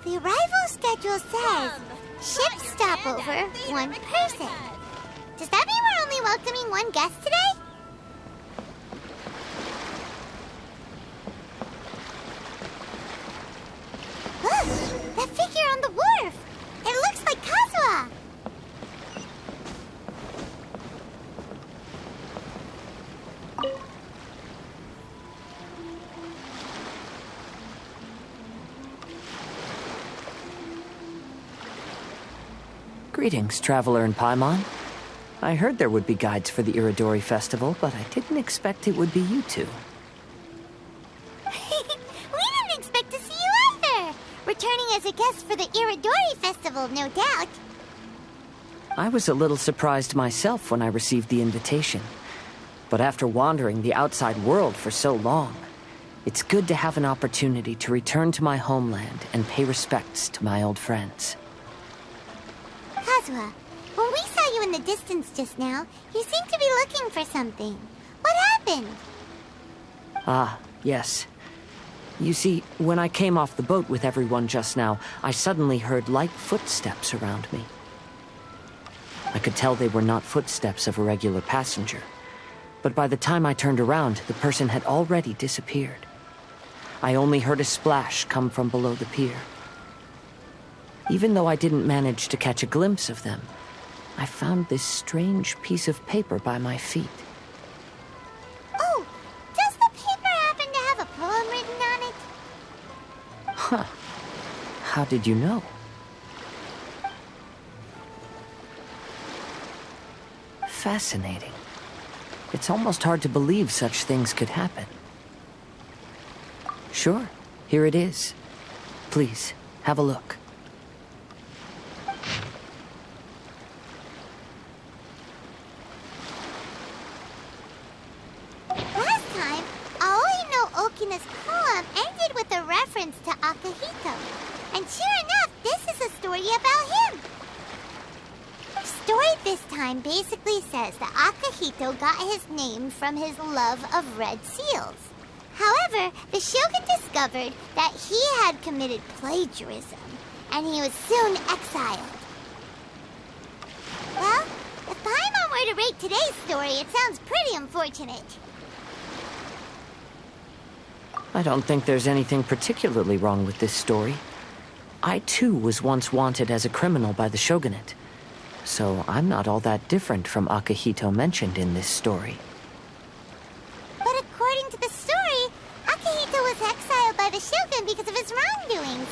The arrival schedule says ship stopover, one person. Does that mean we're only welcoming one guest today? Look! That figure on the wharf! It looks like Kazuha! Greetings, Traveler in Paimon. I heard there would be guides for the Iridori Festival, but I didn't expect it would be you two. We didn't expect to see you either! Returning as a guest for the Iridori Festival, no doubt. I was a little surprised myself when I received the invitation. But after wandering the outside world for so long, it's good to have an opportunity to return to my homeland and pay respects to my old friends. Kazuha, when we saw you in the distance just now, you seemed to be looking for something. What happened? Ah, yes. You see, when I came off the boat with everyone just now, I suddenly heard light footsteps around me. I could tell they were not footsteps of a regular passenger. But by the time I turned around, the person had already disappeared. I only heard a splash come from below the pier. Even though I didn't manage to catch a glimpse of them, I found this strange piece of paper by my feet. Oh, does the paper happen to have a poem written on it? Huh. How did you know? Fascinating. It's almost hard to believe such things could happen. Sure, here it is. Please, have a look. Last time, Aoi no Okina's poem ended with a reference to Akihito. And sure enough, this is a story about him. The story this time basically says that Akihito got his name from his love of red seals. However, the shogun discovered that he had committed plagiarism, and he was soon exiled. Well, if Paimon were to rate today's story, it sounds pretty unfortunate. I don't think there's anything particularly wrong with this story. I too was once wanted as a criminal by the shogunate, so I'm not all that different from Akihito mentioned in this story. But according to the story, Akihito was exiled by the shogun because of his wrongdoings.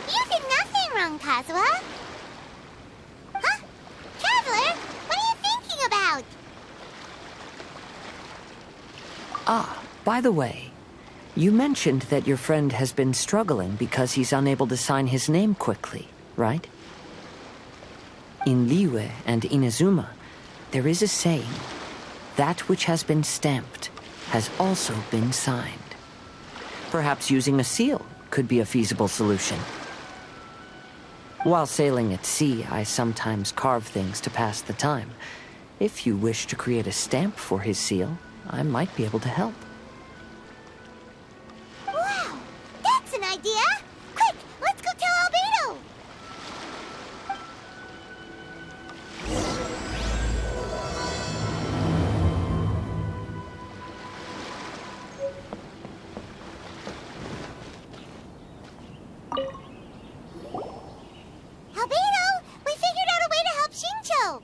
You did nothing wrong, Kazuha. Huh? Traveler, what are you thinking about? Ah, by the way, you mentioned that your friend has been struggling because he's unable to sign his name quickly, right? In Liyue and Inazuma, there is a saying, that which has been stamped has also been signed. Perhaps using a seal could be a feasible solution. While sailing at sea, I sometimes carve things to pass the time. If you wish to create a stamp for his seal, I might be able to help. Wow, that's an idea! Quick, let's go tell Albedo! Albedo, we figured out a way to help Shincho!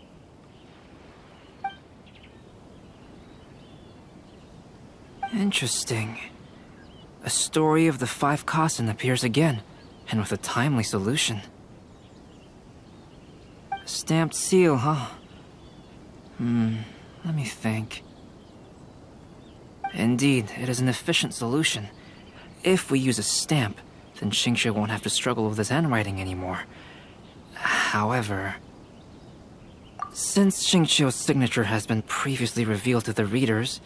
Interesting. A story of the 5 Kasen appears again, and with a timely solution. A stamped seal, huh? Let me think. Indeed, it is an efficient solution. If we use a stamp, then Xingqiu won't have to struggle with his handwriting anymore. However, since Xingqiu's signature has been previously revealed to the readers,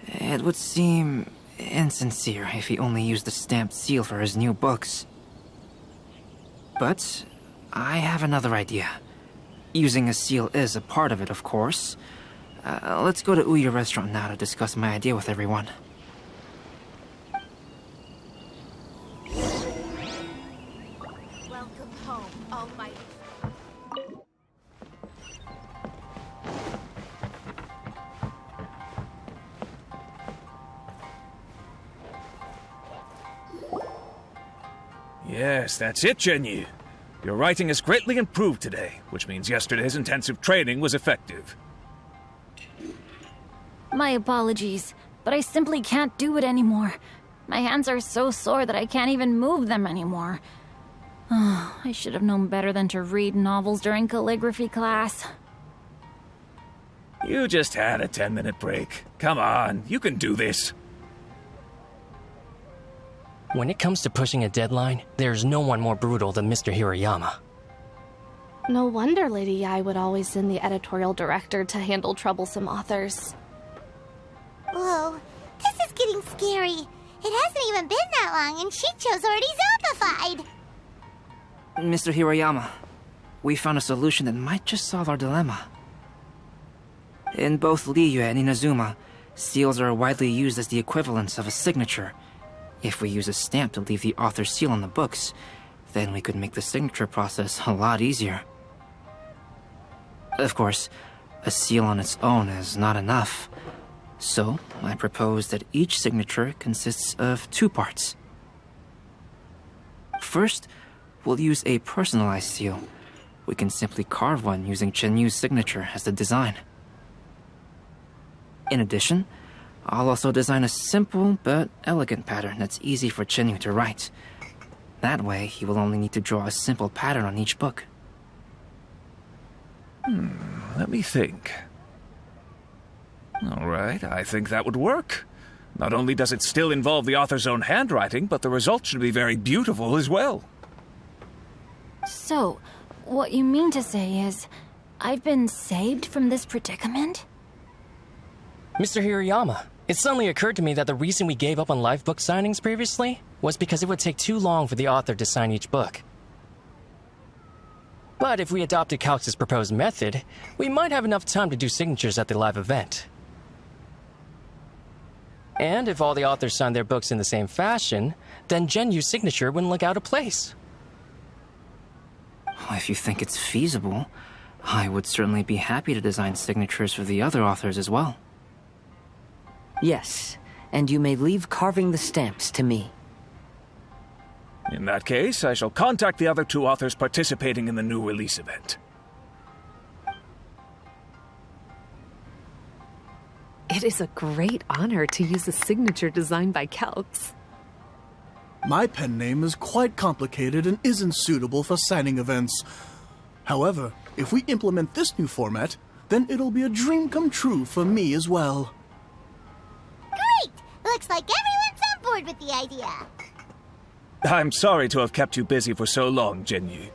it would seem insincere if he only used the stamped seal for his new books. But I have another idea. Using a seal is a part of it, of course. Let's go to Ouya restaurant now to discuss my idea with everyone. Welcome home, Almighty. Yes, that's it, Jinyu. Your writing has greatly improved today, which means yesterday's intensive training was effective. My apologies, but I simply can't do it anymore. My hands are so sore that I can't even move them anymore. Oh, I should have known better than to read novels during calligraphy class. You just had a 10-minute break. Come on, you can do this. When it comes to pushing a deadline, there's no one more brutal than Mr. Hirayama. No wonder Lady Yae would always send the editorial director to handle troublesome authors. Whoa, this is getting scary. It hasn't even been that long and Shincho's already zombified. Mr. Hirayama, we found a solution that might just solve our dilemma. In both Liyue and Inazuma, seals are widely used as the equivalents of a signature. If we use a stamp to leave the author's seal on the books, then we could make the signature process a lot easier. Of course, a seal on its own is not enough. So, I propose that each signature consists of 2 parts. First, we'll use a personalized seal. We can simply carve one using Chenyu's signature as the design. In addition, I'll also design a simple but elegant pattern that's easy for Chenyu to write. That way, he will only need to draw a simple pattern on each book. Let me think. All right, I think that would work. Not only does it still involve the author's own handwriting, but the result should be very beautiful as well. So, what you mean to say is, I've been saved from this predicament? Mr. Hirayama, it suddenly occurred to me that the reason we gave up on live book signings previously was because it would take too long for the author to sign each book. But if we adopted Calx's proposed method, we might have enough time to do signatures at the live event. And if all the authors signed their books in the same fashion, then Genyu's signature wouldn't look out of place. If you think it's feasible, I would certainly be happy to design signatures for the other authors as well. Yes, and you may leave carving the stamps to me. In that case, I shall contact the other 2 authors participating in the new release event. It is a great honor to use a signature designed by Calx. My pen name is quite complicated and isn't suitable for signing events. However, if we implement this new format, then it'll be a dream come true for me as well. Great! Looks like everyone's on board with the idea. I'm sorry to have kept you busy for so long, Jinyu.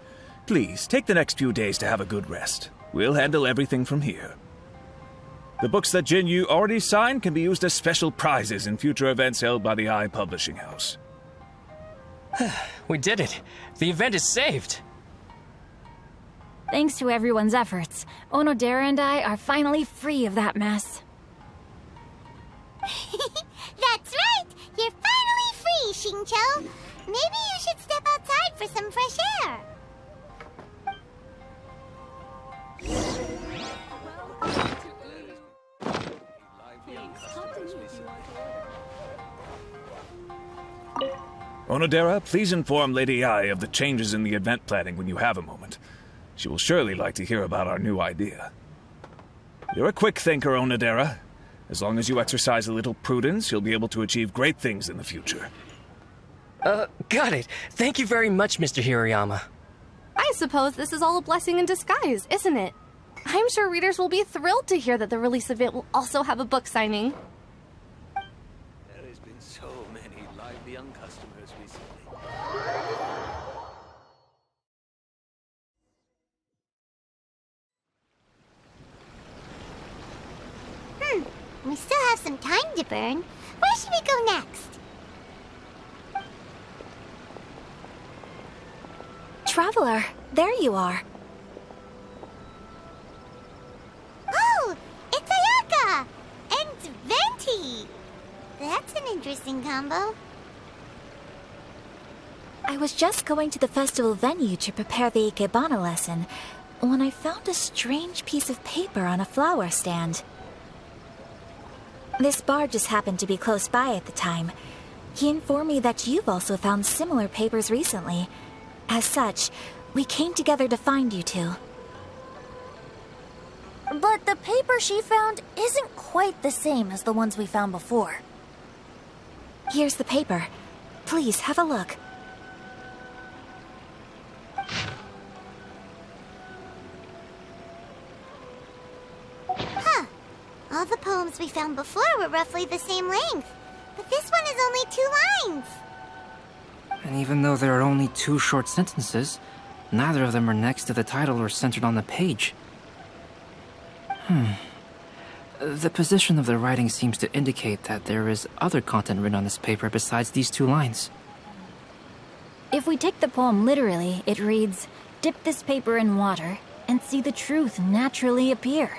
Please, take the next few days to have a good rest. We'll handle everything from here. The books that Jinyu already signed can be used as special prizes in future events held by the AYAYA Publishing House. We did it! The event is saved! Thanks to everyone's efforts, Onodera and I are finally free of that mess. That's right! You're finally free, Xingqiu! Maybe you should step outside for some fresh air. Onodera, please inform Lady Yae of the changes in the event planning when you have a moment. She will surely like to hear about our new idea. You're a quick thinker, Onodera. As long as you exercise a little prudence, you'll be able to achieve great things in the future. Got it. Thank you very much, Mr. Hirayama. I suppose this is all a blessing in disguise, isn't it? I'm sure readers will be thrilled to hear that the release event will also have a book signing. There has been so many lively young customers recently. We still have some time to burn. Where should we go next? Traveler, there you are. Oh, it's Ayaka! And Venti! That's an interesting combo. I was just going to the festival venue to prepare the Ikebana lesson when I found a strange piece of paper on a flower stand. This bard just happened to be close by at the time. He informed me that you've also found similar papers recently. As such, we came together to find you two. But the paper she found isn't quite the same as the ones we found before. Here's the paper. Please, have a look. Huh. All the poems we found before were roughly the same length. But this one is only 2 lines. And even though there are only 2 short sentences, neither of them are next to the title or centered on the page. The position of the writing seems to indicate that there is other content written on this paper besides these 2 lines. If we take the poem literally, it reads, "Dip this paper in water and see the truth naturally appear."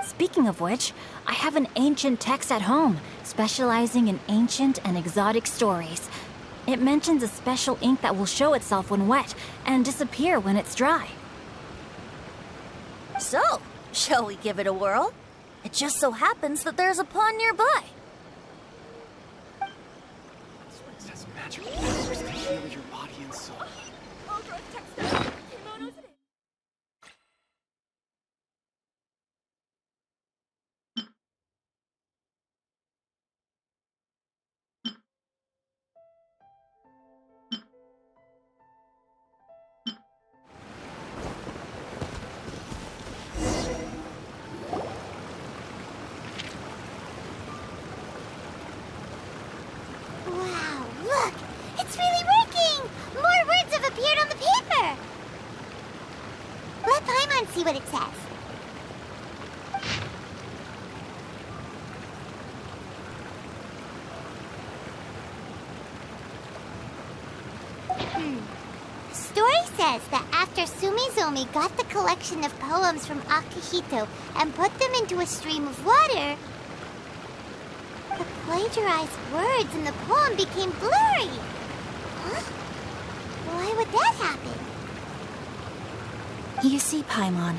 Speaking of which, I have an ancient text at home, specializing in ancient and exotic stories. It mentions a special ink that will show itself when wet and disappear when it's dry. So, shall we give it a whirl? It just so happens that there's a pond nearby. Has magical powers to heal your body and soul. Wow, look! It's really working! More words have appeared on the paper! Let Paimon see what it says. The story says that after Sumizomi got the collection of poems from Akihito and put them into a stream of water, the plagiarized words in the poem became blurry. Huh? Why would that happen? You see, Paimon,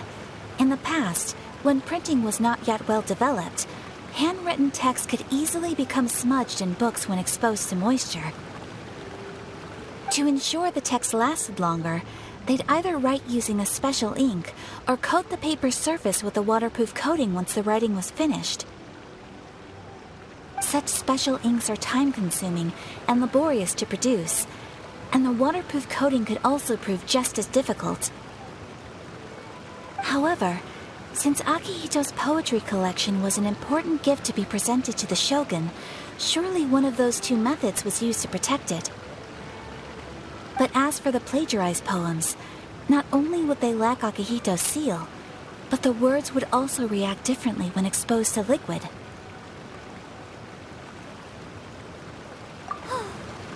in the past, when printing was not yet well developed, handwritten text could easily become smudged in books when exposed to moisture. To ensure the text lasted longer, they'd either write using a special ink or coat the paper's surface with a waterproof coating once the writing was finished. Such special inks are time-consuming and laborious to produce, and the waterproof coating could also prove just as difficult. However, since Akihito's poetry collection was an important gift to be presented to the shogun, surely one of those 2 methods was used to protect it. But as for the plagiarized poems, not only would they lack Akihito's seal, but the words would also react differently when exposed to liquid.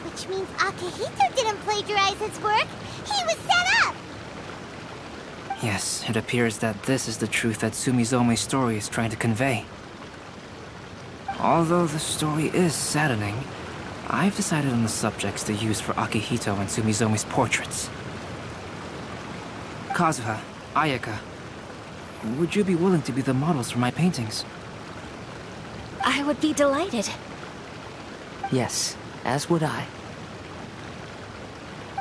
Which means Akihito didn't plagiarize his work. He was set up! Yes, it appears that this is the truth that Sumizome's story is trying to convey. Although the story is saddening, I've decided on the subjects to use for Akihito and Sumizome's portraits. Kazuha, Ayaka, would you be willing to be the models for my paintings? I would be delighted. Yes, as would I.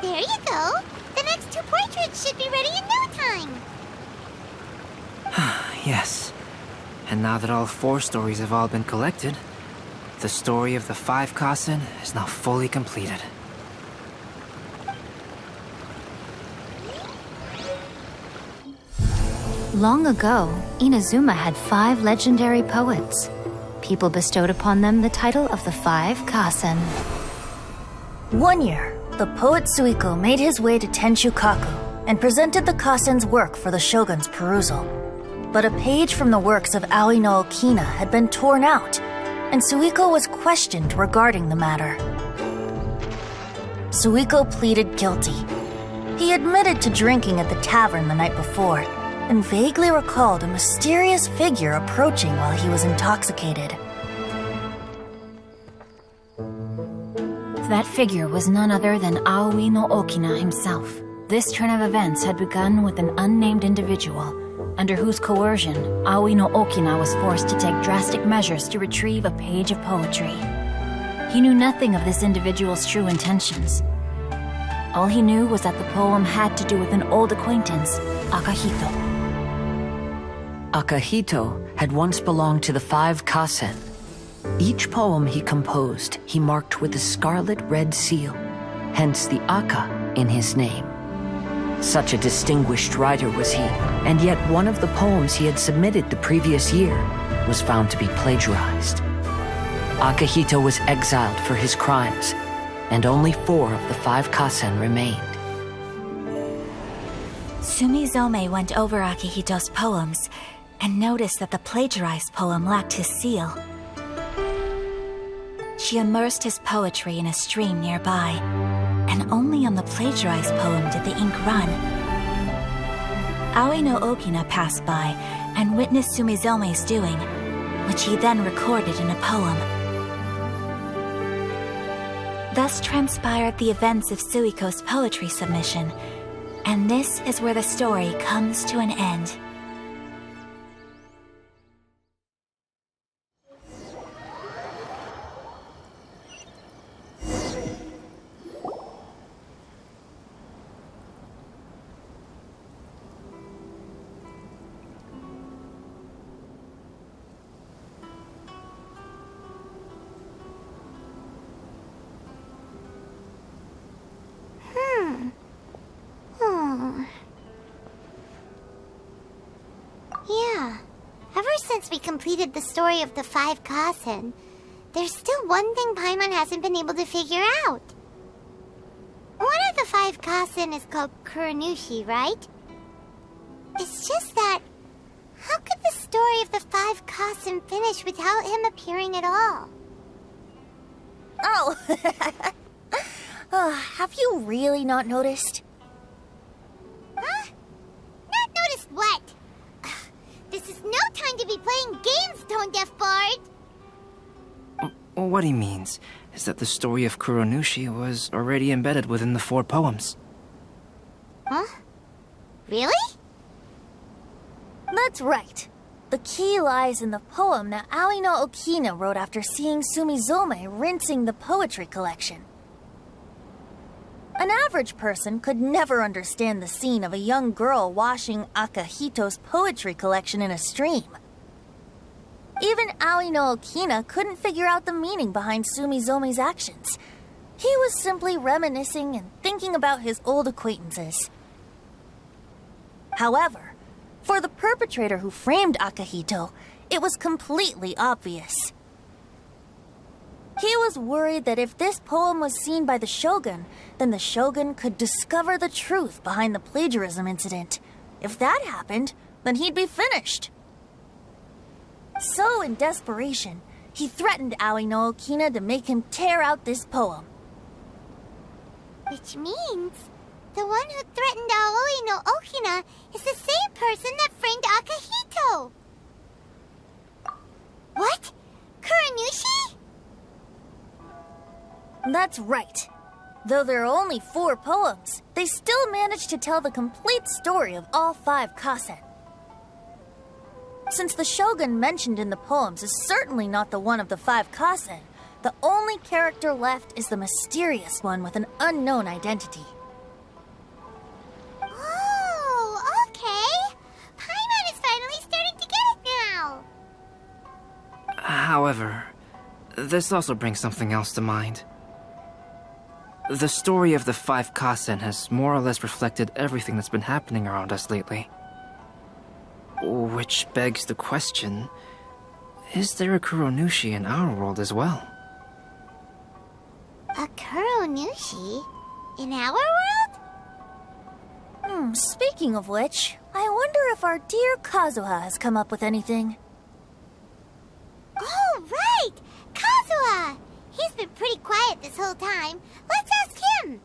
There you go. The next 2 portraits should be ready in no time. Yes. And now that all 4 stories have all been collected, the story of the 5 Kasen is now fully completed. Long ago, Inazuma had 5 legendary poets. People bestowed upon them the title of the 5 Kasen. One year, the poet Suiko made his way to Tenshukaku and presented the Kasen's work for the shogun's perusal. But a page from the works of Aoi no Okina had been torn out, and Suiko was questioned regarding the matter. Suiko pleaded guilty. He admitted to drinking at the tavern the night before, and vaguely recalled a mysterious figure approaching while he was intoxicated. That figure was none other than Aoi no Okina himself. This turn of events had begun with an unnamed individual, under whose coercion, Aoi no Okina was forced to take drastic measures to retrieve a page of poetry. He knew nothing of this individual's true intentions. All he knew was that the poem had to do with an old acquaintance, Akahito. Akahito had once belonged to the 5 Kasen. Each poem he composed, he marked with a scarlet red seal, hence the Aka in his name. Such a distinguished writer was he, and yet one of the poems he had submitted the previous year was found to be plagiarized. Akahito was exiled for his crimes, and only 4 of the 5 Kasen remained. Sumizome went over Akihito's poems and noticed that the plagiarized poem lacked his seal. She immersed his poetry in a stream nearby, and only on the plagiarized poem did the ink run. Aoi no Okina passed by and witnessed Sumizome's doing, which he then recorded in a poem. Thus transpired the events of Suiko's poetry submission, and this is where the story comes to an end. Yeah. Ever since we completed the story of the 5 Kasen, there's still one thing Paimon hasn't been able to figure out. One of the 5 Kasen is called Kuranushi, right? It's just that, how could the story of the 5 Kasen finish without him appearing at all? Oh, have you really not noticed? Huh? Not noticed what? This is no time to be playing games, Tone Deaf Bard! What he means is that the story of Kuranushi was already embedded within the 4 poems. Huh? Really? That's right. The key lies in the poem that Aoi no Okina wrote after seeing Sumizome rinsing the poetry collection. An average person could never understand the scene of a young girl washing Akahito's poetry collection in a stream. Even Aoi no Okina couldn't figure out the meaning behind Sumizome's actions. He was simply reminiscing and thinking about his old acquaintances. However, for the perpetrator who framed Akahito, it was completely obvious. He was worried that if this poem was seen by the Shogun, then the Shogun could discover the truth behind the plagiarism incident. If that happened, then he'd be finished. So, in desperation, he threatened Aoi no Okina to make him tear out this poem. Which means the one who threatened Aoi no Okina is the same person that framed Akahito. What? Kuranushi? That's right. Though there are only 4 poems, they still managed to tell the complete story of all 5 Kasen. Since the Shogun mentioned in the poems is certainly not the one of the 5 Kasen, the only character left is the mysterious one with an unknown identity. Oh, okay. Paimon is finally starting to get it now. However, this also brings something else to mind. The story of the 5 Kasen has more or less reflected everything that's been happening around us lately. Which begs the question, is there a Kuranushi in our world as well? A Kuranushi? In our world? Speaking of which, I wonder if our dear Kazuha has come up with anything. Oh, right! Kazuha! He's been pretty quiet this whole time. Let's ask him!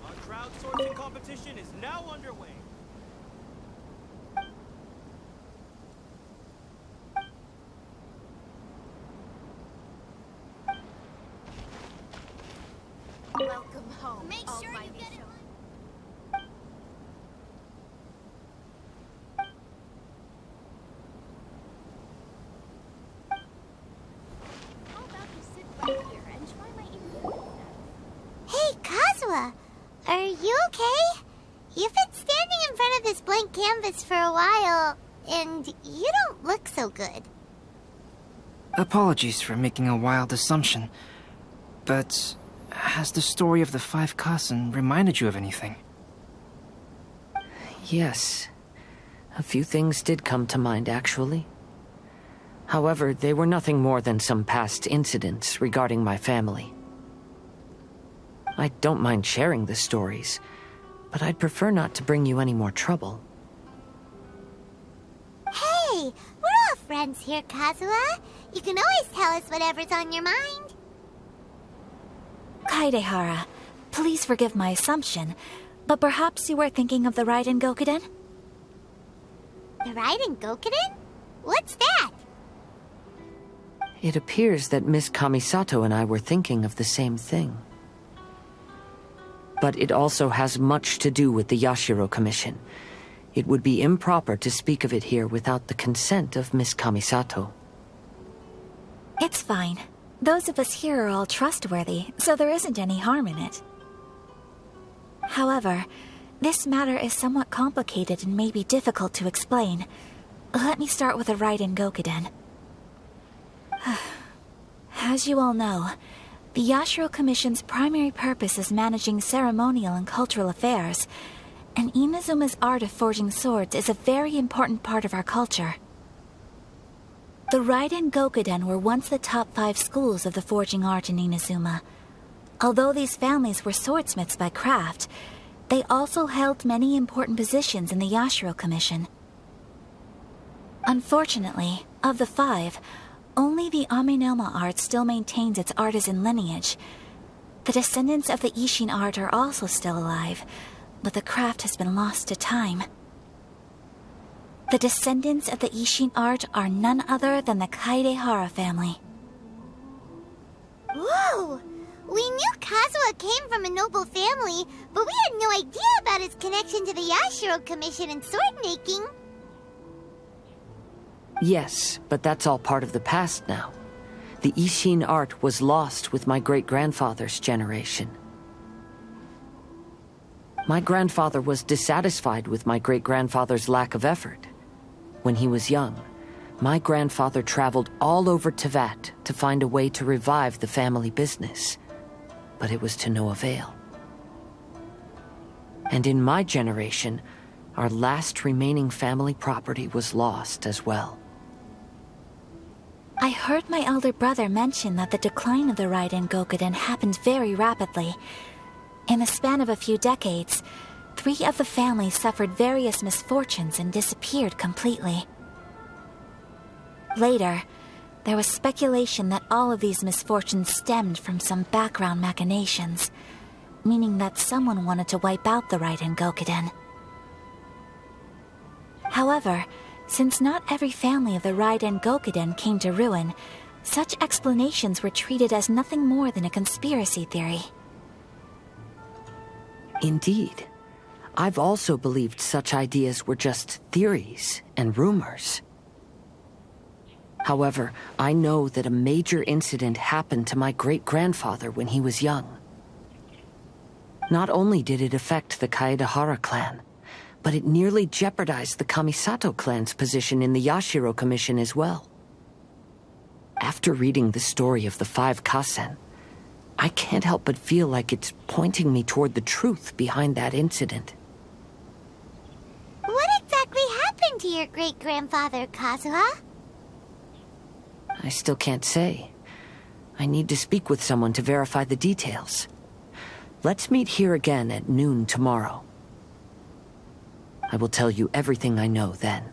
Our crowdsourcing competition is now underway. you okay? You've been standing in front of this blank canvas for a while, and you don't look so good. Apologies for making a wild assumption, but has the story of the 5 Kasen reminded you of anything? Yes. A few things did come to mind, actually. However, they were nothing more than some past incidents regarding my family. I don't mind sharing the stories, but I'd prefer not to bring you any more trouble. Hey, we're all friends here, Kazuha. You can always tell us whatever's on your mind. Kaidehara, please forgive my assumption, but perhaps you were thinking of the Raiden Gokuden? The Raiden Gokuden? What's that? It appears that Miss Kamisato and I were thinking of the same thing. But it also has much to do with the Yashiro Commission. It would be improper to speak of it here without the consent of Miss Kamisato. It's fine. Those of us here are all trustworthy, so there isn't any harm in it. However, this matter is somewhat complicated and may be difficult to explain. Let me start with the Raiden Gokuden. As you all know, the Yashiro Commission's primary purpose is managing ceremonial and cultural affairs, and Inazuma's art of forging swords is a very important part of our culture. The Raiden Gokuden were once the top 5 schools of the forging art in Inazuma. Although these families were swordsmiths by craft, they also held many important positions in the Yashiro Commission. Unfortunately, of the 5, only the Aminoma art still maintains its artisan lineage. The descendants of the Ishin art are also still alive, but the craft has been lost to time. The descendants of the Ishin art are none other than the Kaidehara family. Whoa! We knew Kazuha came from a noble family, but we had no idea about his connection to the Yashiro Commission and sword making. Yes, but that's all part of the past now. The Ishin art was lost with my great-grandfather's generation. My grandfather was dissatisfied with my great-grandfather's lack of effort. When he was young, my grandfather traveled all over Tevat to find a way to revive the family business, but it was to no avail. And in my generation, our last remaining family property was lost as well. I heard my elder brother mention that the decline of the Raiden Gokuden happened very rapidly. In the span of a few decades, 3 of the families suffered various misfortunes and disappeared completely. Later, there was speculation that all of these misfortunes stemmed from some background machinations, meaning that someone wanted to wipe out the Raiden Gokuden. However, since not every family of the Raiden Gokuden came to ruin, such explanations were treated as nothing more than a conspiracy theory. Indeed. I've also believed such ideas were just theories and rumors. However, I know that a major incident happened to my great-grandfather when he was young. Not only did it affect the Kaedehara clan, but it nearly jeopardized the Kamisato clan's position in the Yashiro Commission as well. After reading the story of the 5 Kasen, I can't help but feel like it's pointing me toward the truth behind that incident. What exactly happened to your great-grandfather, Kazuha? I still can't say. I need to speak with someone to verify the details. Let's meet here again at noon tomorrow. I will tell you everything I know then.